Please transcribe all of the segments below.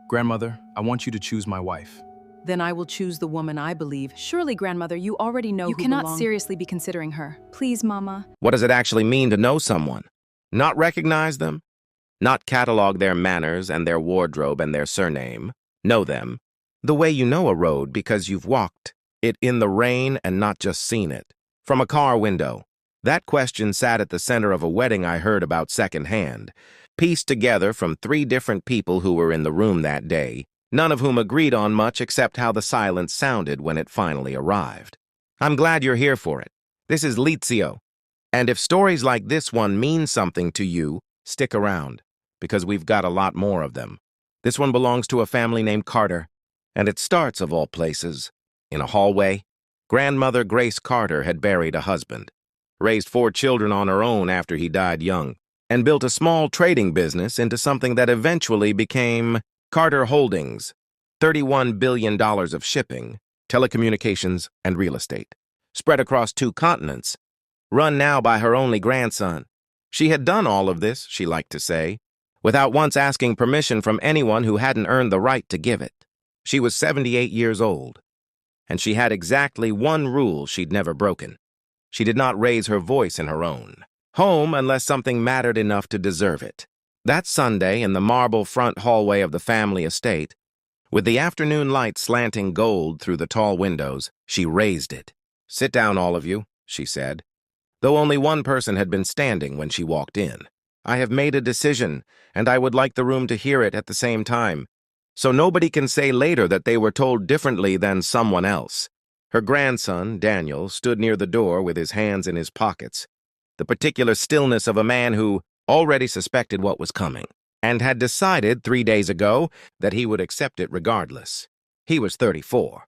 Grandmother, I want you to choose my wife. Then I will choose the woman I believe. Surely, grandmother, you already know You who cannot belong. seriously be considering her. Please, Mama. What does it actually mean to know someone? Not recognize them? Not catalog their manners and their wardrobe and their surname? Know them. The way you know a road because you've walked it in the rain and not just seen it. From a car window. That question sat at the center of a wedding I heard about secondhand, pieced together from 3 different people who were in the room that day, none of whom agreed on much except how the silence sounded when it finally arrived. I'm glad you're here for it. This is Lizio. And if stories like this one mean something to you, stick around, because we've got a lot more of them. This one belongs to a family named Carter, and it starts, of all places, in a hallway. Grandmother Grace Carter had buried a husband, raised 4 children on her own after he died young, and built a small trading business into something that eventually became Carter Holdings, $31 billion of shipping, telecommunications, and real estate, spread across 2 continents, run now by her only grandson. She had done all of this, she liked to say, without once asking permission from anyone who hadn't earned the right to give it. She was 78 years old, and she had exactly one rule she'd never broken. She did not raise her voice in her own home unless something mattered enough to deserve it. That Sunday, in the marble front hallway of the family estate, with the afternoon light slanting gold through the tall windows, she raised it. "Sit down, all of you," she said, though only one person had been standing when she walked in. "I have made a decision, and I would like the room to hear it at the same time, so nobody can say later that they were told differently than someone else." Her grandson, Daniel, stood near the door with his hands in his pockets, the particular stillness of a man who already suspected what was coming, and had decided 3 days ago that he would accept it regardless. He was 34.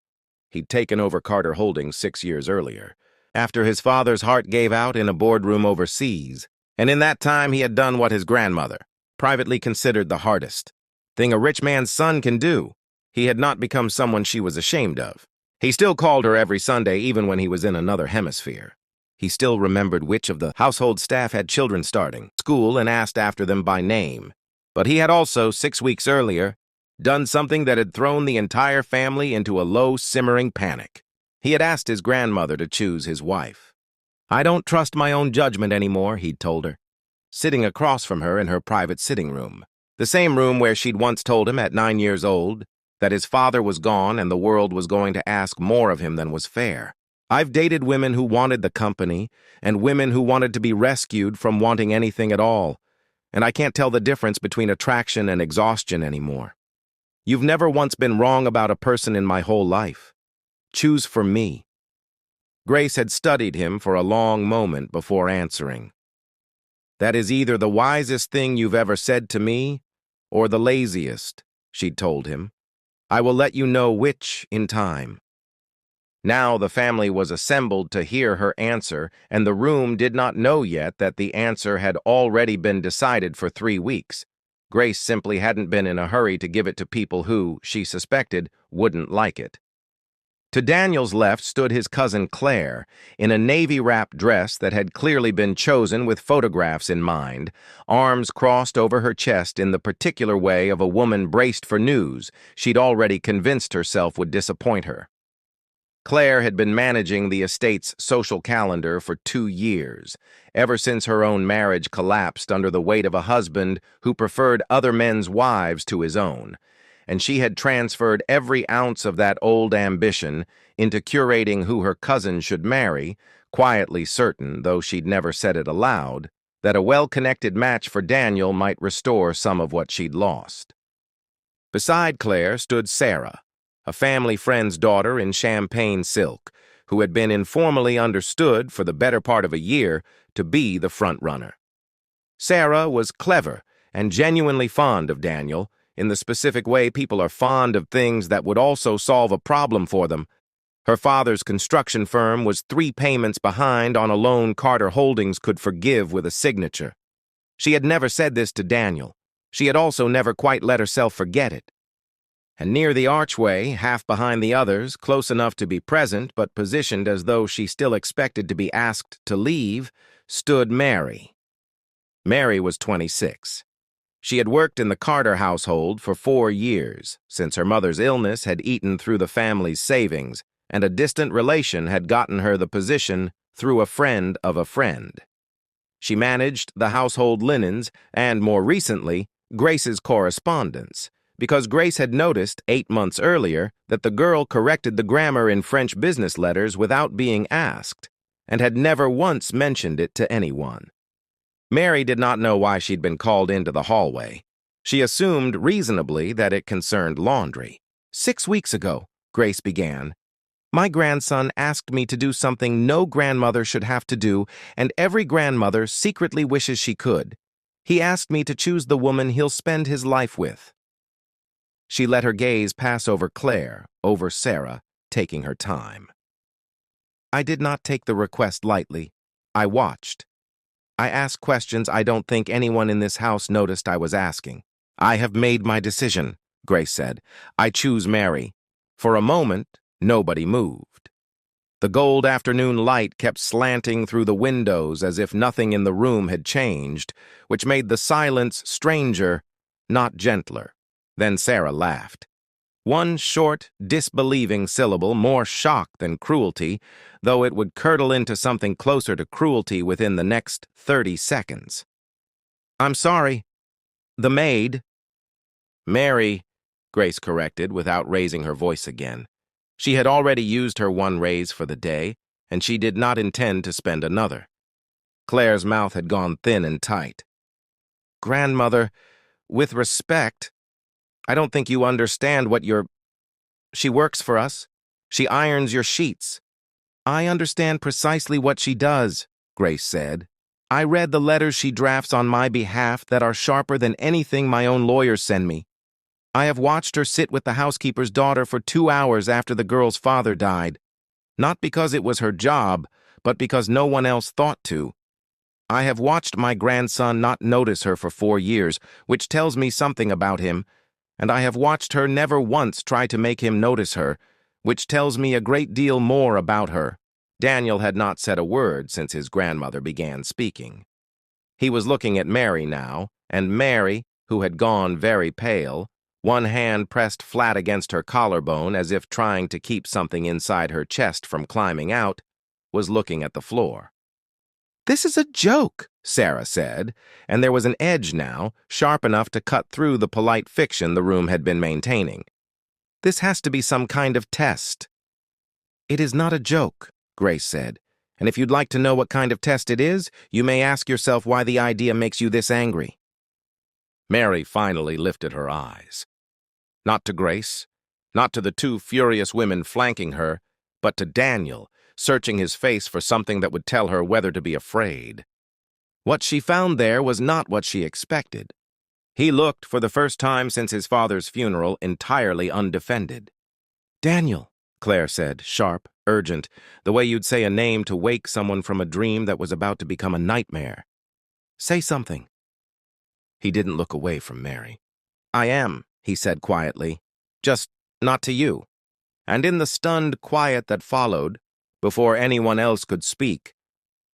He'd taken over Carter Holdings 6 years earlier, after his father's heart gave out in a boardroom overseas, and in that time he had done what his grandmother privately considered the hardest thing a rich man's son can do. He had not become someone she was ashamed of. He still called her every Sunday even when he was in another hemisphere. He still remembered which of the household staff had children starting school and asked after them by name. But he had also, 6 weeks earlier, done something that had thrown the entire family into a low, simmering panic. He had asked his grandmother to choose his wife. "I don't trust my own judgment anymore," he'd told her, sitting across from her in her private sitting room, the same room where she'd once told him at 9 years old that his father was gone and the world was going to ask more of him than was fair. "I've dated women who wanted the company and women who wanted to be rescued from wanting anything at all, and I can't tell the difference between attraction and exhaustion anymore. You've never once been wrong about a person in my whole life. Choose for me." Grace had studied him for a long moment before answering. "That is either the wisest thing you've ever said to me or the laziest," she'd told him. "I will let you know which in time." Now the family was assembled to hear her answer, and the room did not know yet that the answer had already been decided for 3 weeks. Grace simply hadn't been in a hurry to give it to people who, she suspected, wouldn't like it. To Daniel's left stood his cousin Claire, in a navy-wrap dress that had clearly been chosen with photographs in mind, arms crossed over her chest in the particular way of a woman braced for news she'd already convinced herself would disappoint her. Claire had been managing the estate's social calendar for 2 years, ever since her own marriage collapsed under the weight of a husband who preferred other men's wives to his own, and she had transferred every ounce of that old ambition into curating who her cousin should marry, quietly certain, though she'd never said it aloud, that a well-connected match for Daniel might restore some of what she'd lost. Beside Claire stood Sarah, a family friend's daughter in champagne silk, who had been informally understood for the better part of a year to be the front-runner. Sarah was clever and genuinely fond of Daniel, in the specific way people are fond of things that would also solve a problem for them. Her father's construction firm was 3 payments behind on a loan Carter Holdings could forgive with a signature. She had never said this to Daniel. She had also never quite let herself forget it. And near the archway, half behind the others, close enough to be present but positioned as though she still expected to be asked to leave, stood Mary. Mary was 26. She had worked in the Carter household for 4 years, since her mother's illness had eaten through the family's savings, and a distant relation had gotten her the position through a friend of a friend. She managed the household linens and, more recently, Grace's correspondence, because Grace had noticed 8 months earlier that the girl corrected the grammar in French business letters without being asked, and had never once mentioned it to anyone. Mary did not know why she'd been called into the hallway. She assumed reasonably that it concerned laundry. 6 weeks ago, Grace began, my grandson asked me to do something no grandmother should have to do, and every grandmother secretly wishes she could. He asked me to choose the woman he'll spend his life with. She let her gaze pass over Claire, over Sarah, taking her time. I did not take the request lightly. I watched. I asked questions I don't think anyone in this house noticed I was asking. I have made my decision, Grace said. I choose Mary. For a moment, nobody moved. The gold afternoon light kept slanting through the windows as if nothing in the room had changed, which made the silence stranger, not gentler. Then Sarah laughed. One short, disbelieving syllable, more shock than cruelty, though it would curdle into something closer to cruelty within the next 30 seconds. I'm sorry. The maid. Mary, Grace corrected without raising her voice again. She had already used her one raise for the day, and she did not intend to spend another. Claire's mouth had gone thin and tight. Grandmother, with respect, I don't think you understand what you're... She works for us. She irons your sheets. I understand precisely what she does, Grace said. I read the letters she drafts on my behalf that are sharper than anything my own lawyers send me. I have watched her sit with the housekeeper's daughter for 2 hours after the girl's father died. Not because it was her job, but because no one else thought to. I have watched my grandson not notice her for 4 years, which tells me something about him, and I have watched her never once try to make him notice her, which tells me a great deal more about her. Daniel had not said a word since his grandmother began speaking. He was looking at Mary now, and Mary, who had gone very pale, one hand pressed flat against her collarbone as if trying to keep something inside her chest from climbing out, was looking at the floor. This is a joke, Sarah said, and there was an edge now, sharp enough to cut through the polite fiction the room had been maintaining. This has to be some kind of test. It is not a joke, Grace said, and if you'd like to know what kind of test it is, you may ask yourself why the idea makes you this angry. Mary finally lifted her eyes. Not to Grace, not to the 2 furious women flanking her, but to Daniel, searching his face for something that would tell her whether to be afraid. What she found there was not what she expected. He looked, for the first time since his father's funeral, entirely undefended. Daniel, Claire said, sharp, urgent, the way you'd say a name to wake someone from a dream that was about to become a nightmare. Say something. He didn't look away from Mary. I am, he said quietly, just not to you. And in the stunned quiet that followed, before anyone else could speak,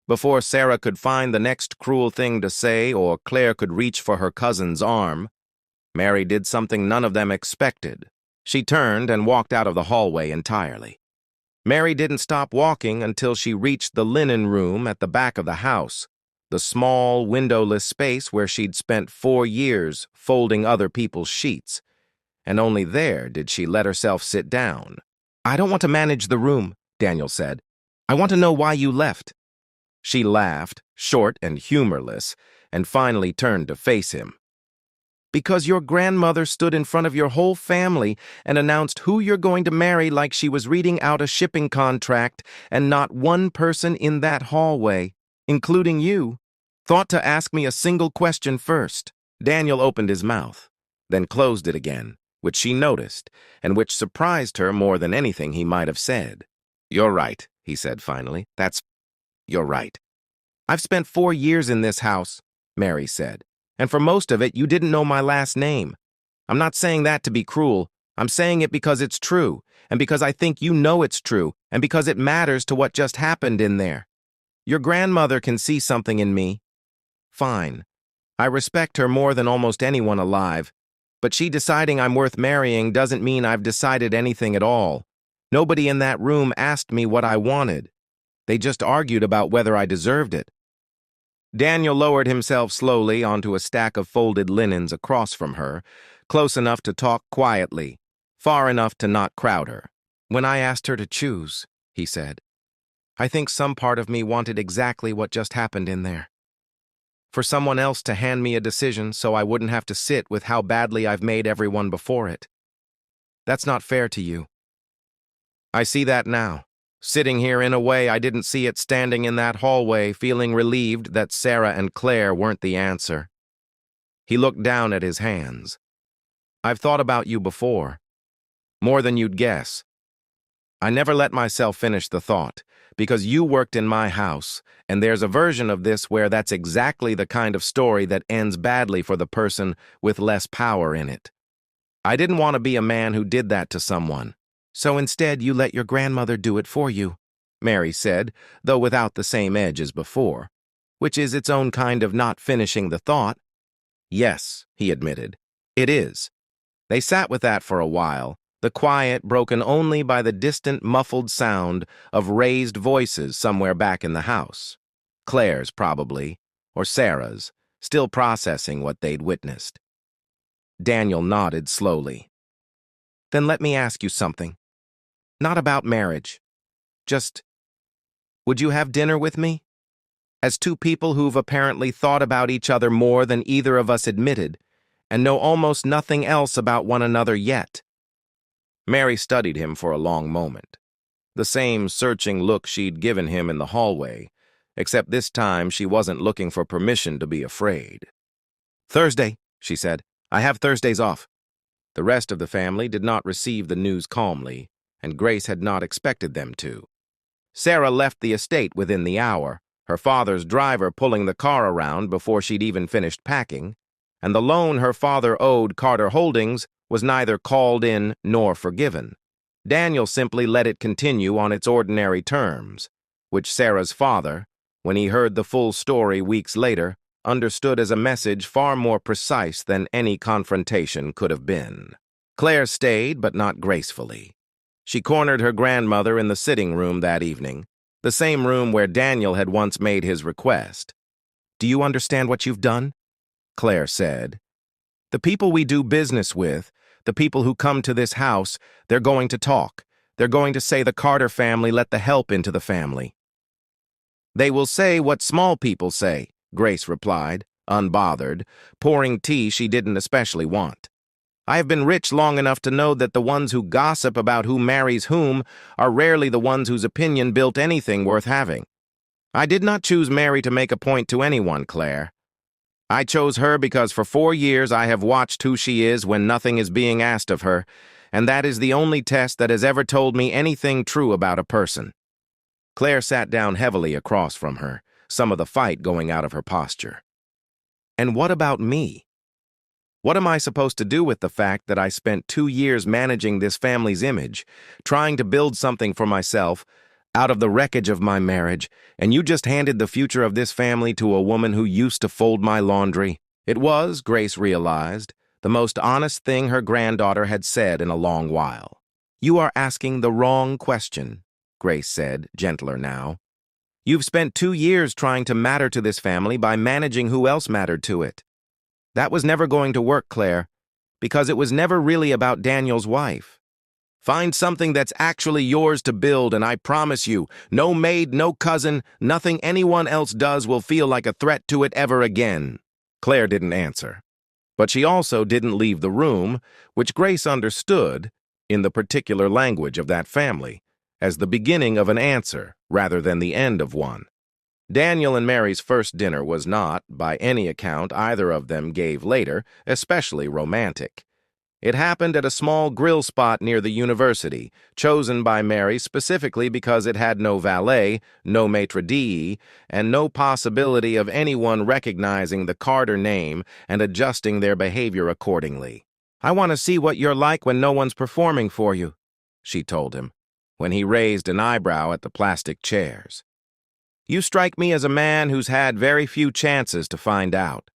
before Sarah could find the next cruel thing to say or Claire could reach for her cousin's arm, Mary did something none of them expected. She turned and walked out of the hallway entirely. Mary didn't stop walking until she reached the linen room at the back of the house, the small, windowless space where she'd spent 4 years folding other people's sheets, and only there did she let herself sit down. I don't want to manage the room, Daniel said. I want to know why you left. She laughed, short and humorless, and finally turned to face him. Because your grandmother stood in front of your whole family and announced who you're going to marry like she was reading out a shipping contract, and not one person in that hallway, including you, thought to ask me a single question first. Daniel opened his mouth, then closed it again, which she noticed, and which surprised her more than anything he might have said. You're right, he said finally. You're right. I've spent 4 years in this house, Mary said, and for most of it you didn't know my last name. I'm not saying that to be cruel. I'm saying it because it's true, and because I think you know it's true, and because it matters to what just happened in there. Your grandmother can see something in me. Fine. I respect her more than almost anyone alive, but she deciding I'm worth marrying doesn't mean I've decided anything at all. Nobody in that room asked me what I wanted. They just argued about whether I deserved it. Daniel lowered himself slowly onto a stack of folded linens across from her, close enough to talk quietly, far enough to not crowd her. When I asked her to choose, he said, I think some part of me wanted exactly what just happened in there. For someone else to hand me a decision so I wouldn't have to sit with how badly I've made everyone before it. That's not fair to you. I see that now. Sitting here in a way I didn't see it standing in that hallway, feeling relieved that Sarah and Claire weren't the answer. He looked down at his hands. I've thought about you before. More than you'd guess. I never let myself finish the thought, because you worked in my house, and there's a version of this where that's exactly the kind of story that ends badly for the person with less power in it. I didn't want to be a man who did that to someone. So instead, you let your grandmother do it for you, Mary said, though without the same edge as before, which is its own kind of not finishing the thought. Yes, he admitted, it is. They sat with that for a while, the quiet broken only by the distant muffled sound of raised voices somewhere back in the house. Claire's, probably, or Sarah's, still processing what they'd witnessed. Daniel nodded slowly. Then let me ask you something. Not about marriage. Just, would you have dinner with me? As two people who've apparently thought about each other more than either of us admitted, and know almost nothing else about one another yet. Mary studied him for a long moment. The same searching look she'd given him in the hallway, except this time she wasn't looking for permission to be afraid. Thursday, she said. I have Thursdays off. The rest of the family did not receive the news calmly, and Grace had not expected them to. Sarah left the estate within the hour, her father's driver pulling the car around before she'd even finished packing, and the loan her father owed Carter Holdings was neither called in nor forgiven. Daniel simply let it continue on its ordinary terms, which Sarah's father, when he heard the full story weeks later, understood as a message far more precise than any confrontation could have been. Claire stayed, but not gracefully. She cornered her grandmother in the sitting room that evening, the same room where Daniel had once made his request. Do you understand what you've done? Claire said. The people we do business with, the people who come to this house, they're going to talk. They're going to say the Carter family let the help into the family. They will say what small people say, Grace replied, unbothered, pouring tea she didn't especially want. I have been rich long enough to know that the ones who gossip about who marries whom are rarely the ones whose opinion built anything worth having. I did not choose Mary to make a point to anyone, Claire. I chose her because for 4 years I have watched who she is when nothing is being asked of her, and that is the only test that has ever told me anything true about a person. Claire sat down heavily across from her, some of the fight going out of her posture. And what about me? What am I supposed to do with the fact that I spent 2 years managing this family's image, trying to build something for myself, out of the wreckage of my marriage, and you just handed the future of this family to a woman who used to fold my laundry? It was, Grace realized, the most honest thing her granddaughter had said in a long while. You are asking the wrong question, Grace said, gentler now. You've spent 2 years trying to matter to this family by managing who else mattered to it. That was never going to work, Claire, because it was never really about Daniel's wife. Find something that's actually yours to build, and I promise you, no maid, no cousin, nothing anyone else does will feel like a threat to it ever again. Claire didn't answer. But she also didn't leave the room, which Grace understood, in the particular language of that family, as the beginning of an answer rather than the end of one. Daniel and Mary's first dinner was not, by any account either of them gave later, especially romantic. It happened at a small grill spot near the university, chosen by Mary specifically because it had no valet, no maitre d', and no possibility of anyone recognizing the Carter name and adjusting their behavior accordingly. I want to see what you're like when no one's performing for you, she told him, when he raised an eyebrow at the plastic chairs. You strike me as a man who's had very few chances to find out.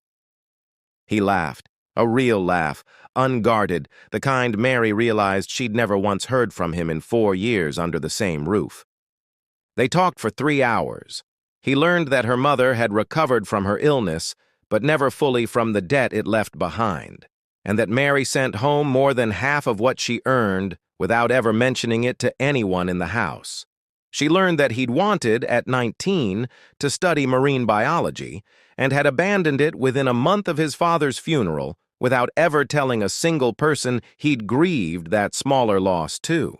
He laughed, a real laugh, unguarded, the kind Mary realized she'd never once heard from him in 4 years under the same roof. They talked for 3 hours. He learned that her mother had recovered from her illness, but never fully from the debt it left behind, and that Mary sent home more than half of what she earned without ever mentioning it to anyone in the house. She learned that he'd wanted, at 19, to study marine biology, and had abandoned it within a month of his father's funeral without ever telling a single person he'd grieved that smaller loss too.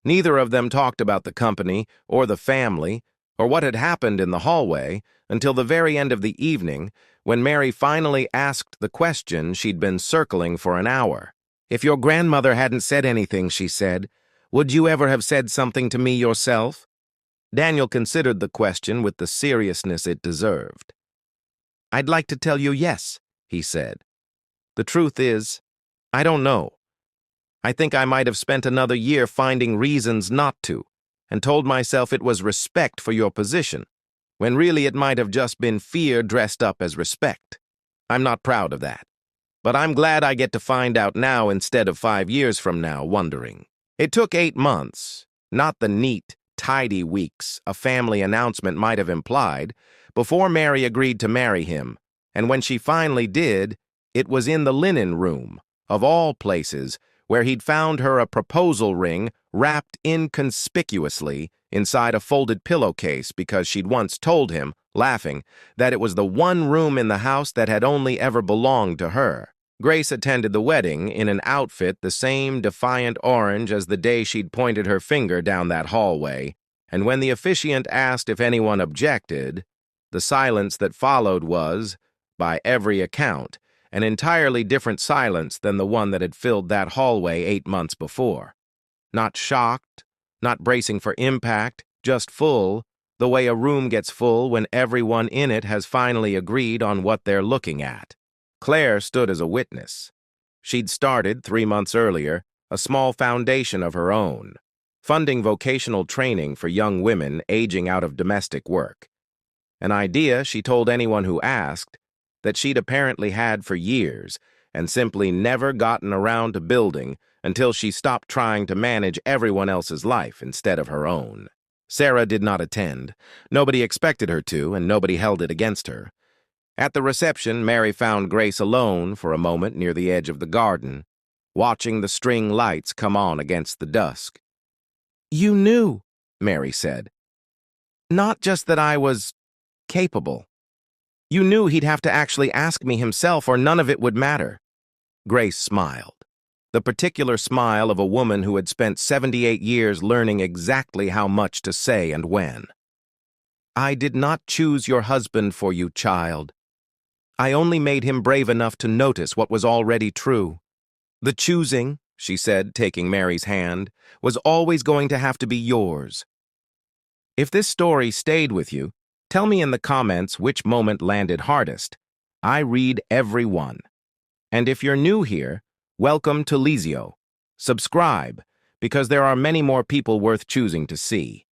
Neither of them talked about the company or the family or what had happened in the hallway until the very end of the evening, when Mary finally asked the question she'd been circling for an hour. "If your grandmother hadn't said anything," she said, "would you ever have said something to me yourself?" Daniel considered the question with the seriousness it deserved. "I'd like to tell you yes," he said. "The truth is, I don't know. I think I might have spent another year finding reasons not to, and told myself it was respect for your position, when really it might have just been fear dressed up as respect. I'm not proud of that. But I'm glad I get to find out now instead of 5 years from now wondering." It took 8 months, not the neat, tidy weeks a family announcement might have implied, before Mary agreed to marry him, and when she finally did, it was in the linen room, of all places, where he'd found her a proposal ring wrapped inconspicuously inside a folded pillowcase because she'd once told him, laughing, that it was the one room in the house that had only ever belonged to her. Grace attended the wedding in an outfit the same defiant orange as the day she'd pointed her finger down that hallway, and when the officiant asked if anyone objected, the silence that followed was, by every account, an entirely different silence than the one that had filled that hallway 8 months before. Not shocked, not bracing for impact, just full, the way a room gets full when everyone in it has finally agreed on what they're looking at. Claire stood as a witness. She'd started, 3 months earlier, a small foundation of her own, funding vocational training for young women aging out of domestic work. An idea, she told anyone who asked, that she'd apparently had for years and simply never gotten around to building until she stopped trying to manage everyone else's life instead of her own. Sarah did not attend. Nobody expected her to, and nobody held it against her. At the reception, Mary found Grace alone for a moment near the edge of the garden, watching the string lights come on against the dusk. "You knew," Mary said. "Not just that I was capable. You knew he'd have to actually ask me himself or none of it would matter." Grace smiled, the particular smile of a woman who had spent 78 years learning exactly how much to say and when. "I did not choose your husband for you, child. I only made him brave enough to notice what was already true. The choosing," she said, taking Mary's hand, "was always going to have to be yours. If this story stayed with you, tell me in the comments which moment landed hardest. I read every one. And if you're new here, welcome to Lizio. Subscribe, because there are many more people worth choosing to see."